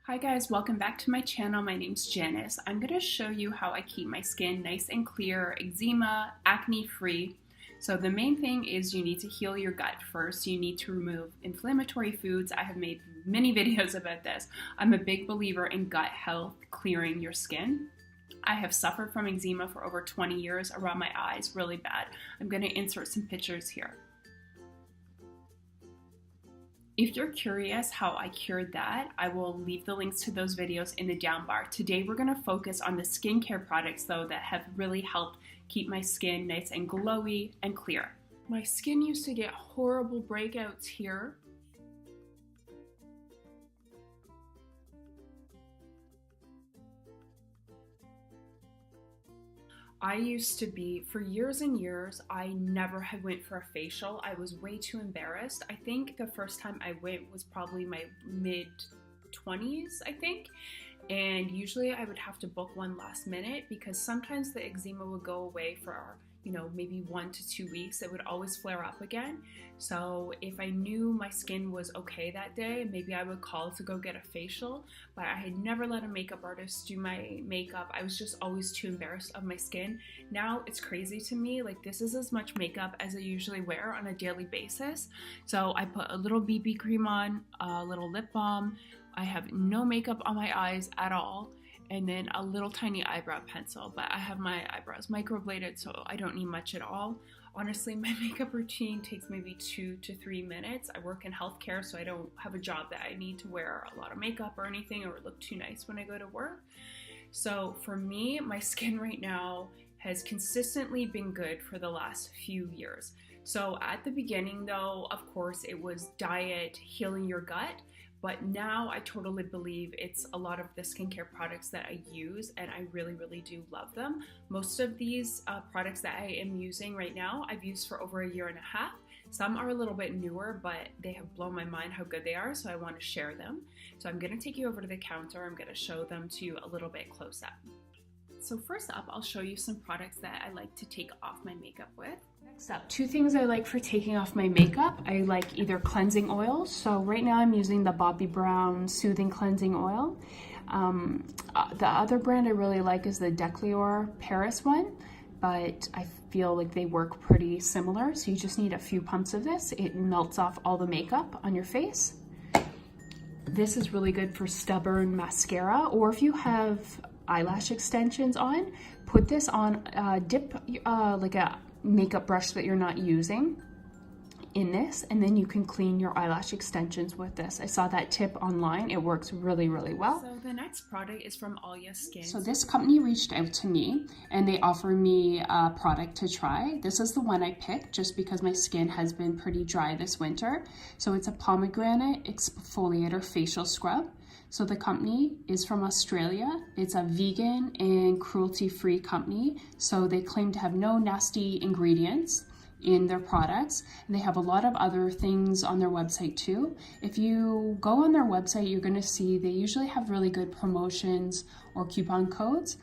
Hi guys, welcome back to my channel. My name's Janice. I'm going to show you how I keep my skin nice and clear, eczema, acne free. So the main thing is you need to heal your gut first. You need to remove inflammatory foods. I have made many videos about this. I'm a big believer in gut health, clearing your skin. I have suffered from eczema for over 20 years around my eyes, really bad. I'm going to insert some pictures here. If you're curious how I cured that, I will leave the links to those videos in the down bar. Today we're going to focus on the skincare products though that have really helped keep my skin nice and glowy and clear. My skin used to get horrible breakouts here. I used to be, for years and years, I never had went for a facial. I was way too embarrassed. I think the first time I went was probably my mid-20s, I think. And usually I would have to book one last minute because sometimes the eczema would go away for, maybe 1 to 2 weeks. It would always flare up again. So if I knew my skin was okay that day, maybe I would call to go get a facial, but I had never let a makeup artist do my makeup. I was just always too embarrassed of my skin. Now it's crazy to me, like this is as much makeup as I usually wear on a daily basis. So I put a little BB cream on, a little lip balm. I have no makeup on my eyes at all, and then a little tiny eyebrow pencil, but I have my eyebrows microbladed, so I don't need much at all. Honestly, my makeup routine takes maybe 2 to 3 minutes. I work in healthcare, so I don't have a job that I need to wear a lot of makeup or anything or look too nice when I go to work. So for me, my skin right now has consistently been good for the last few years. So at the beginning though, of course, it was diet, healing your gut. But now I totally believe it's a lot of the skincare products that I use, and I really, really do love them. Most of these products that I am using right now, I've used for over 1.5 years. Some are a little bit newer, but they have blown my mind how good they are, so I want to share them. So I'm going to take you over to the counter. I'm going to show them to you a little bit close up. So first up, I'll show you some products that I like to take off my makeup with. Next up, 2 things I like for taking off my makeup. I like either cleansing oils. So right now I'm using the Bobbi Brown Soothing Cleansing Oil. The other brand I really like is the Decleor Paris one, but I feel like they work pretty similar. So you just need a few pumps of this. It melts off all the makeup on your face. This is really good for stubborn mascara, or if you have eyelash extensions on, put this on, dip like a makeup brush that you're not using in this, and then you can clean your eyelash extensions with this. I saw that tip online. It works really, really well. So the next product is from ALYA Skin. So this company reached out to me and they offered me a product to try. This is the one I picked just because my skin has been pretty dry this winter. So it's a Pomegranate Exfoliator Facial Scrub. So the company is from Australia. It's a vegan and cruelty-free company. So they claim to have no nasty ingredients in their products. And they have a lot of other things on their website too. If you go on their website, you're gonna see they usually have really good promotions or coupon codes.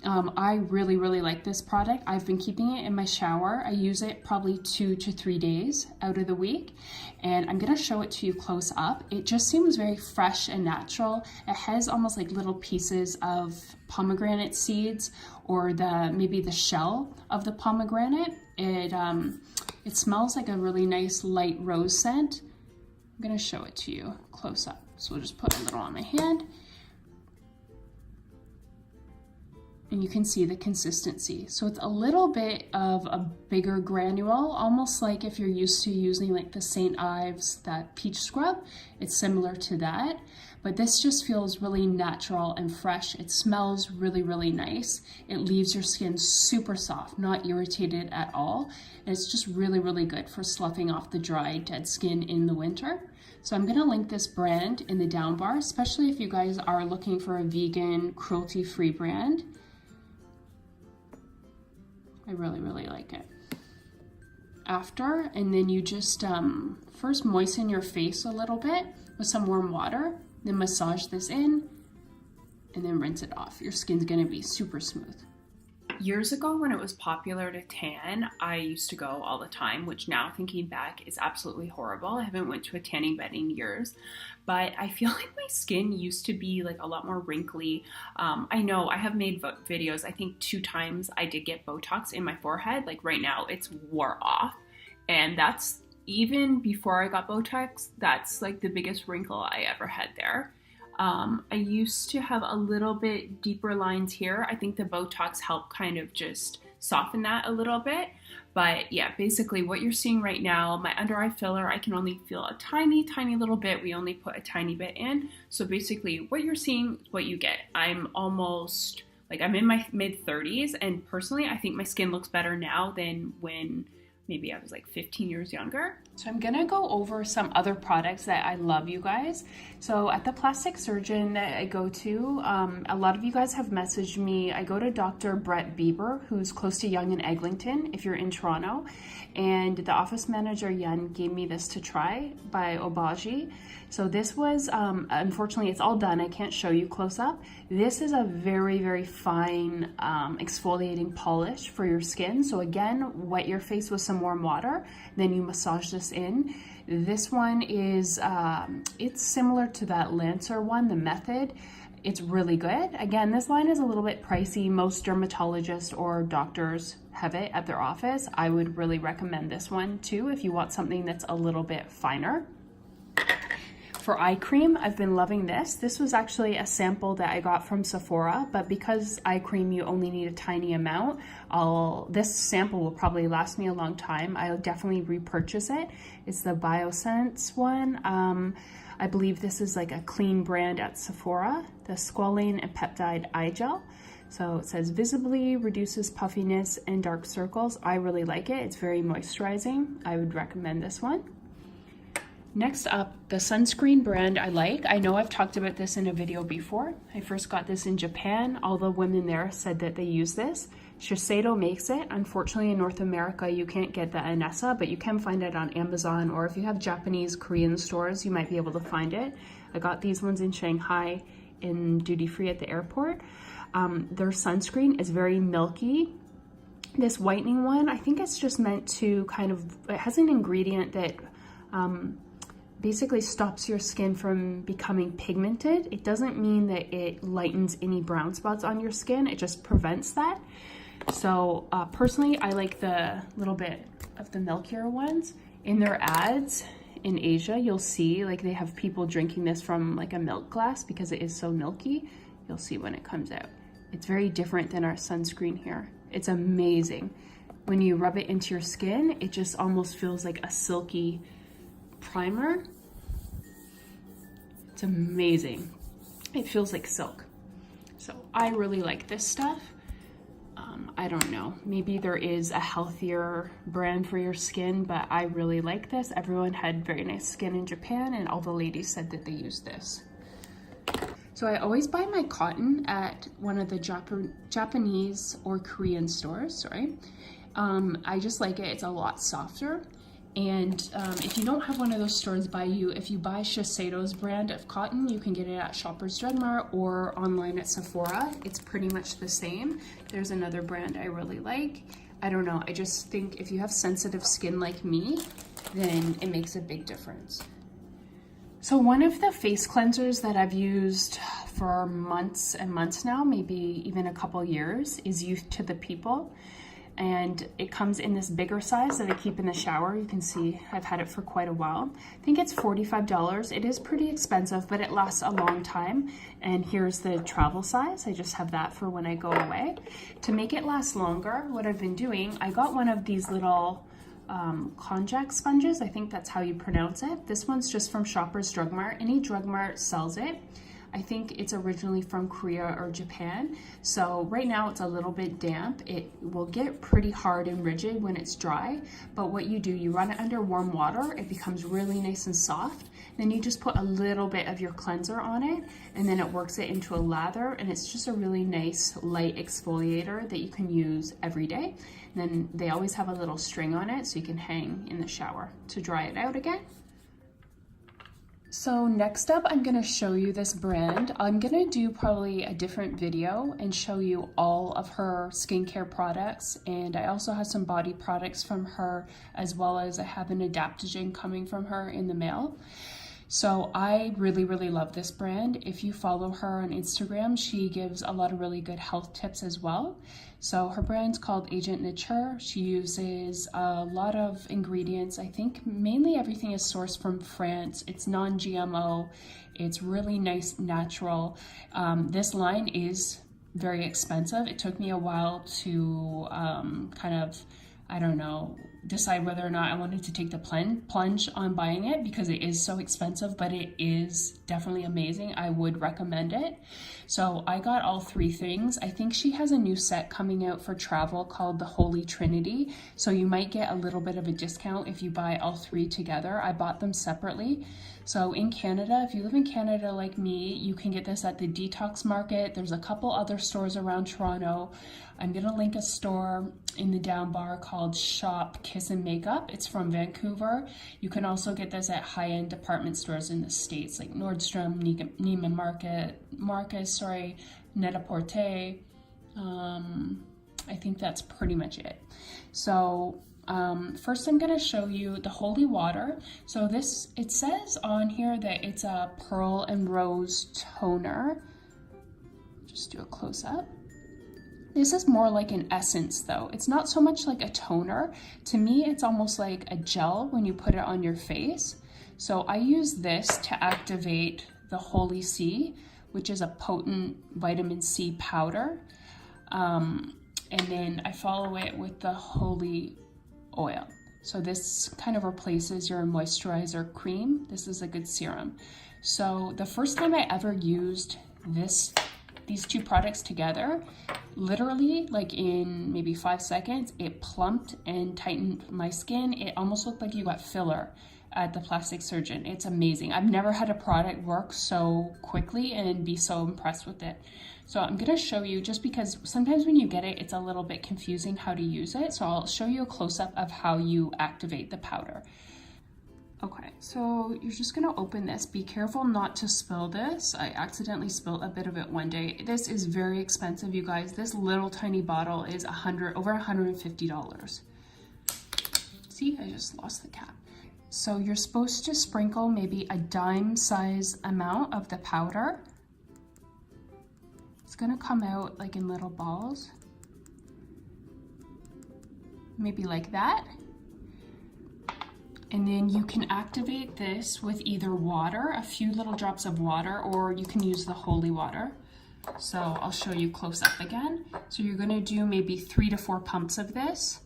I really, really like this product. I've been keeping it in my shower. I use it probably 2 to 3 days out of the week. And I'm gonna show it to you close up. It just seems very fresh and natural. It has almost like little pieces of pomegranate seeds or maybe the shell of the pomegranate. It smells like a really nice light rose scent. I'm gonna show it to you close up. So we'll just put a little on my hand. And you can see the consistency. So it's a little bit of a bigger granule, almost like if you're used to using like the St. Ives, that peach scrub, it's similar to that. But this just feels really natural and fresh. It smells really, really nice. It leaves your skin super soft, not irritated at all. And it's just really, really good for sloughing off the dry, dead skin in the winter. So I'm gonna link this brand in the down bar, especially if you guys are looking for a vegan, cruelty-free brand. I really, really like it. And then you just first moisten your face a little bit with some warm water, then massage this in, and then rinse it off. Your skin's gonna be super smooth. Years ago when it was popular to tan, I used to go all the time, which now thinking back is absolutely horrible. I haven't went to a tanning bed in years, but I feel like my skin used to be like a lot more wrinkly. I know I have made videos, I think 2 times I did get Botox in my forehead. Like right now it's wore off, and that's even before I got Botox, that's like the biggest wrinkle I ever had there. I used to have a little bit deeper lines here. I think the Botox helped kind of just soften that a little bit. But yeah, basically what you're seeing right now, my under eye filler, I can only feel a tiny, tiny little bit. We only put a tiny bit in. So basically what you're seeing is what you get. I'm almost, like I'm in my mid 30s, and personally I think my skin looks better now than when maybe I was like 15 years younger. So I'm gonna go over some other products that I love, you guys. So at the plastic surgeon that I go to, a lot of you guys have messaged me. I go to Dr. Brett Bieber, who's close to Yonge and Eglinton, if you're in Toronto. And the office manager, Yen, gave me this to try by OBAGI. So this was, unfortunately, it's all done. I can't show you close up. This is a very, very fine exfoliating polish for your skin. So again, wet your face with some warm water, then you massage this in. This one is, it's similar to that Lancer one, the Method. It's really good. Again, this line is a little bit pricey. Most dermatologists or doctors have it at their office. I would really recommend this one too if you want something that's a little bit finer. For eye cream, I've been loving this. This was actually a sample that I got from Sephora, but because eye cream you only need a tiny amount, this sample will probably last me a long time. I'll definitely repurchase it. It's the BioSsense one. I believe this is like a clean brand at Sephora, the Squalane and Peptide Eye Gel. So it says visibly reduces puffiness and dark circles. I really like it. It's very moisturizing. I would recommend this one. Next up, the sunscreen brand I like. I know I've talked about this in a video before. I first got this in Japan. All the women there said that they use this. Shiseido makes it. Unfortunately, in North America, you can't get the ANESSA, but you can find it on Amazon, or if you have Japanese, Korean stores, you might be able to find it. I got these ones in Shanghai in duty-free at the airport. Their sunscreen is very milky. This whitening one, I think it's just meant to kind of, it has an ingredient that basically stops your skin from becoming pigmented. It doesn't mean that it lightens any brown spots on your skin, it just prevents that. So personally, I like the little bit of the milkier ones. In their ads in Asia, you'll see like they have people drinking this from like a milk glass because it is so milky. You'll see when it comes out. It's very different than our sunscreen here. It's amazing. When you rub it into your skin, it just almost feels like a silky primer. It's amazing. It feels like silk. So I really like this stuff. I don't know, maybe there is a healthier brand for your skin, but I really like this. Everyone had very nice skin in Japan, and all the ladies said that they use this. So I always buy my cotton at one of the Japanese or Korean stores, sorry. I just like it, it's a lot softer. And if you don't have one of those stores by you, if you buy Shiseido's brand of cotton, you can get it at Shoppers Drug Mart or online at Sephora. It's pretty much the same. There's another brand I really like. I don't know, I just think if you have sensitive skin like me, then it makes a big difference. So one of the face cleansers that I've used for months and months now, maybe even a couple years, is Youth to the People. And it comes in this bigger size that I keep in the shower. You can see I've had it for quite a while. I think it's $45. It is pretty expensive, but it lasts a long time. And here's the travel size. I just have that for when I go away. To make it last longer, what I've been doing, I got one of these little KONJAC sponges. I think that's how you pronounce it. This one's just from Shoppers Drug Mart. Any drug mart sells it. I think it's originally from Korea or Japan. So right now it's a little bit damp. It will get pretty hard and rigid when it's dry, but what you do, you run it under warm water, it becomes really nice and soft. Then you just put a little bit of your cleanser on it, and then it works it into a lather, and it's just a really nice light exfoliator that you can use every day. And then they always have a little string on it so you can hang in the shower to dry it out again. So next up, I'm gonna show you this brand. I'm gonna do probably a different video and show you all of her skincare products. And I also have some body products from her, as well as I have an adaptogen coming from her in the mail. So I really, really love this brand. If you follow her on Instagram, she gives a lot of really good health tips as well. So her brand's called Agent NATEUR. She uses a lot of ingredients. I think mainly everything is sourced from France. It's non-GMO. It's really nice, natural. This line is very expensive. It took me a while to I don't know, decide whether or not I wanted to take the plunge on buying it, because it is so expensive, but it is definitely amazing. I would recommend it. So I got all three things. I think she has a new set coming out for travel called the Holy Trinity. So you might get a little bit of a discount if you buy all three together. I bought them separately. So in Canada, if you live in Canada like me, you can get this at the Detox Market. There's a couple other stores around Toronto. I'm gonna link a store in the down bar called Shop Kiss and Makeup. It's from Vancouver. You can also get this at high-end department stores in the States, like Nordstrom, Neiman Marcus, Net-a-Porter. I think that's pretty much it. So first I'm gonna show you the Holi Water. So this, it says on here that it's a pearl and rose toner. Just do a close-up. This is more like an essence though. It's not so much like a toner. To me, it's almost like a gel when you put it on your face. So I use this to activate the Holi C, which is a potent vitamin C powder. And then I follow it with the Holi oil. So this kind of replaces your moisturizer cream. This is a good serum. So the first time I ever used these two products together, literally like in maybe 5 seconds, it plumped and tightened my skin. It almost looked like you got filler at the plastic surgeon. It's amazing. I've never had a product work so quickly and be so impressed with it. So I'm gonna show you, just because sometimes when you get it, it's a little bit confusing how to use it. So I'll show you a close-up of how you activate the powder. Okay, so you're just gonna open this. Be careful not to spill this. I accidentally spilled a bit of it one day. This is very expensive, you guys. This little tiny bottle is over $150. See, I just lost the cap. So you're supposed to sprinkle maybe a dime size amount of the powder. It's gonna come out like in little balls. Maybe like that. And then you can activate this with either water, a few little drops of water, or you can use the Holi Water. So I'll show you close up again. So you're gonna do maybe 3 to 4 pumps of this.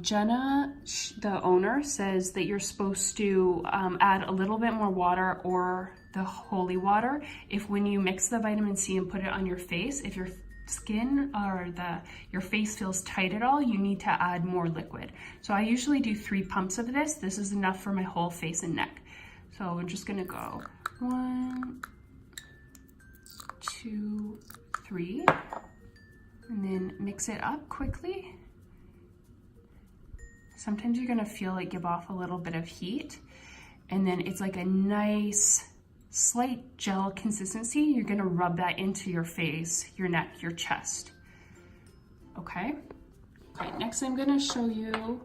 Jenna, the owner, says that you're supposed to add a little bit more water or the Holi Water if when you mix the vitamin C and put it on your face, if your skin or your face feels tight at all, you need to add more liquid. So I usually do 3 pumps of this. This is enough for my whole face and neck. So I'm just gonna go 1, 2, 3, and then mix it up quickly. Sometimes you're gonna feel it give off a little bit of heat, and then it's like a nice slight gel consistency. You're gonna rub that into your face, your neck, your chest. Okay, next I'm gonna show you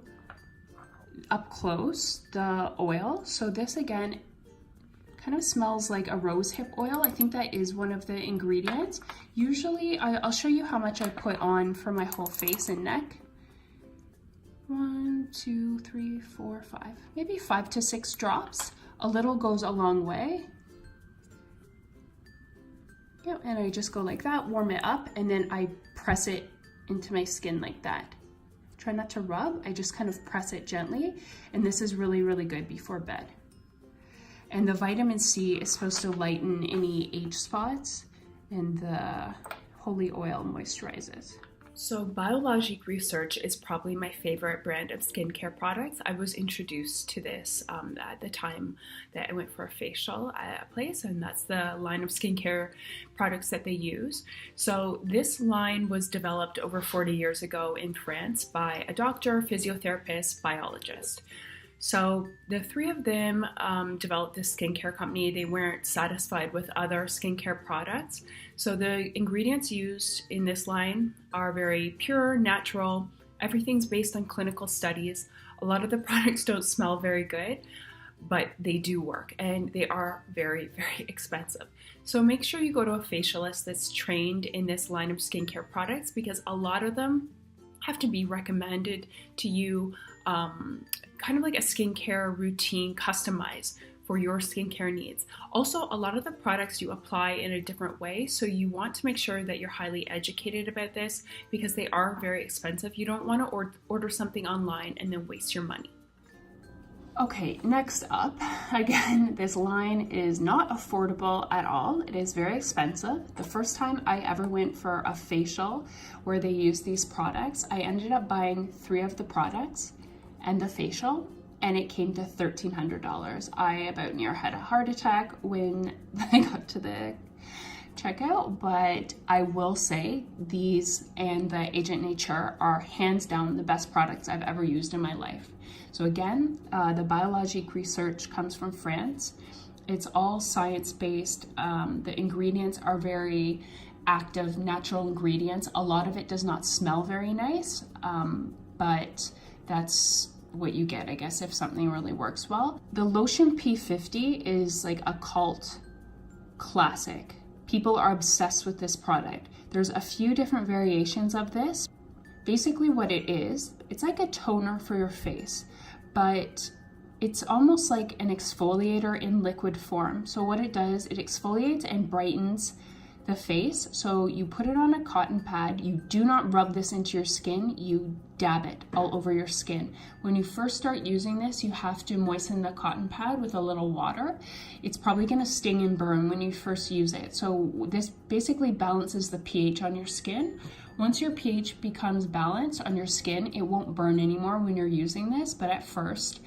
up close the oil. So this again kind of smells like a rosehip oil. I think that is one of the ingredients. Usually I'll show you how much I put on for my whole face and neck. 1, 2, 3, 4, 5, maybe 5 to 6 drops. A little goes a long way. Yep, and I just go like that, warm it up, and then I press it into my skin like that. Try not to rub, I just kind of press it gently, and this is really, really good before bed. And the vitamin C is supposed to lighten any age spots, and the Holi oil moisturizes. So BIOLOGIQUE Research is probably my favorite brand of skincare products. I was introduced to this at the time that I went for a facial at a place, and that's the line of skincare products that they use. So this line was developed over 40 years ago in France by a doctor, physiotherapist, biologist. So the three of them developed this skincare company. They weren't satisfied with other skincare products. So the ingredients used in this line are very pure, natural. Everything's based on clinical studies. A lot of the products don't smell very good, but they do work, and they are very, very expensive. So make sure you go to a facialist that's trained in this line of skincare products, because a lot of them have to be recommended to you, kind of like a skincare routine customized for your skincare needs. Also, a lot of the products you apply in a different way, so you want to make sure that you're highly educated about this, because they are very expensive. You don't want to order something online and then waste your money. Okay, next up, again, this line is not affordable at all. It is very expensive. The first time I ever went for a facial where they used these products, I ended up buying 3 of the products and the facial, and it came to $1,300. I about near had a heart attack when I got to the checkout, but I will say these and the Agent Nature are hands down the best products I've ever used in my life. So again, the BIOLOGIQUE research comes from France. It's all science-based. The ingredients are very active, natural ingredients. A lot of it does not smell very nice, but that's what you get, I guess, if something really works well. The Lotion P50 is like a cult classic. People are obsessed with this product. There's a few different variations of this. Basically what it is, it's like a toner for your face, but it's almost like an exfoliator in liquid form. So what it does, it exfoliates and brightens the face. So you put it on a cotton pad. You do not rub this into your skin. You dab it all over your skin. When you first start using this, you have to moisten the cotton pad with a little water. It's probably going to sting and burn when you first use it. So this basically balances the pH on your skin. Once your pH becomes balanced on your skin, it won't burn anymore when you're using this, but at first,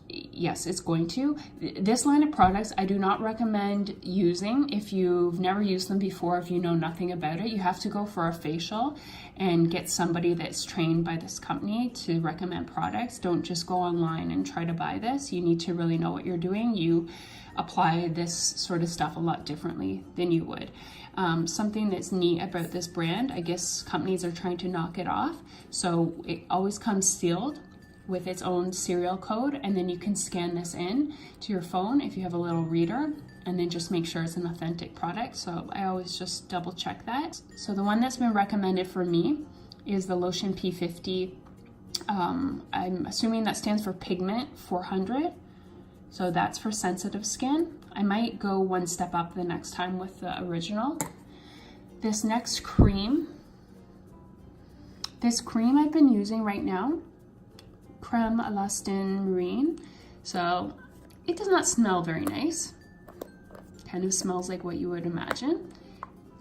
yes, it's going to. This line of products I do not recommend using if you've never used them before, if you know nothing about it. You have to go for a facial and get somebody that's trained by this company to recommend products. Don't just go online and try to buy this. You need to really know what you're doing. You apply this sort of stuff a lot differently than you would. Something that's neat about this brand, I guess companies are trying to knock it off. So it always comes sealed with its own serial code, and then you can scan this in to your phone if you have a little reader, and then just make sure it's an authentic product. So I always just double check that. So the one that's been recommended for me is the Lotion P50. I'm assuming that stands for Pigment 400. So that's for sensitive skin. I might go one step up the next time with the original. This next cream, I've been using right now, Creme Elastine Marine. So it does not smell very nice. Kind of smells like what you would imagine.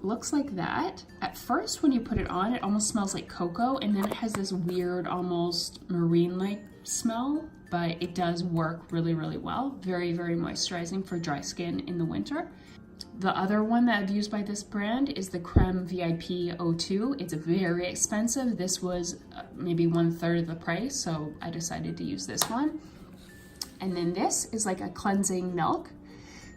Looks like that. At first when you put it on, it almost smells like cocoa, and then it has this weird, almost marine-like smell, but it does work really, really well. Very, very moisturizing for dry skin in the winter. The other one that I've used by this brand is the Creme VIP 02. It's very expensive. This was maybe 1/3 of the price, so I decided to use this one. And then this is like a cleansing milk.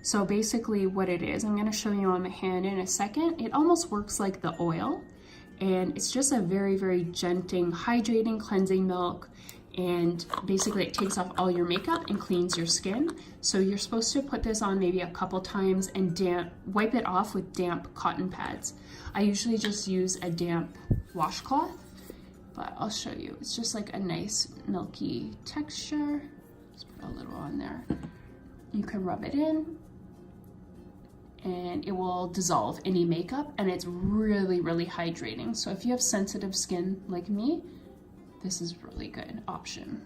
So basically what it is, I'm gonna show you on my hand in a second. It almost works like the oil, and it's just a very, very gentle, hydrating, cleansing milk. And basically it takes off all your makeup and cleans your skin. So you're supposed to put this on maybe a couple times and wipe it off with damp cotton pads. I usually just use a damp washcloth, but I'll show you. It's just like a nice milky texture. Let's put a little on there. You can rub it in and it will dissolve any makeup, and it's really, really hydrating. So if you have sensitive skin like me, this is a really good option.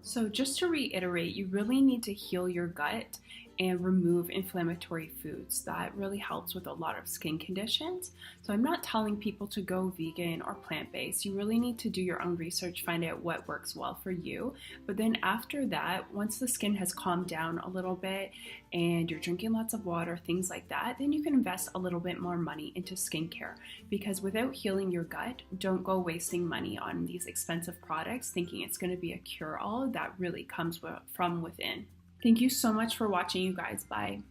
So just to reiterate, you really need to heal your gut and remove inflammatory foods. That really helps with a lot of skin conditions. So I'm not telling people to go vegan or plant-based. You really need to do your own research, find out what works well for you. But then after that, once the skin has calmed down a little bit and you're drinking lots of water, things like that, then you can invest a little bit more money into skincare, because without healing your gut, don't go wasting money on these expensive products thinking it's going to be a cure-all that really comes from within. Thank you so much for watching, you guys. Bye.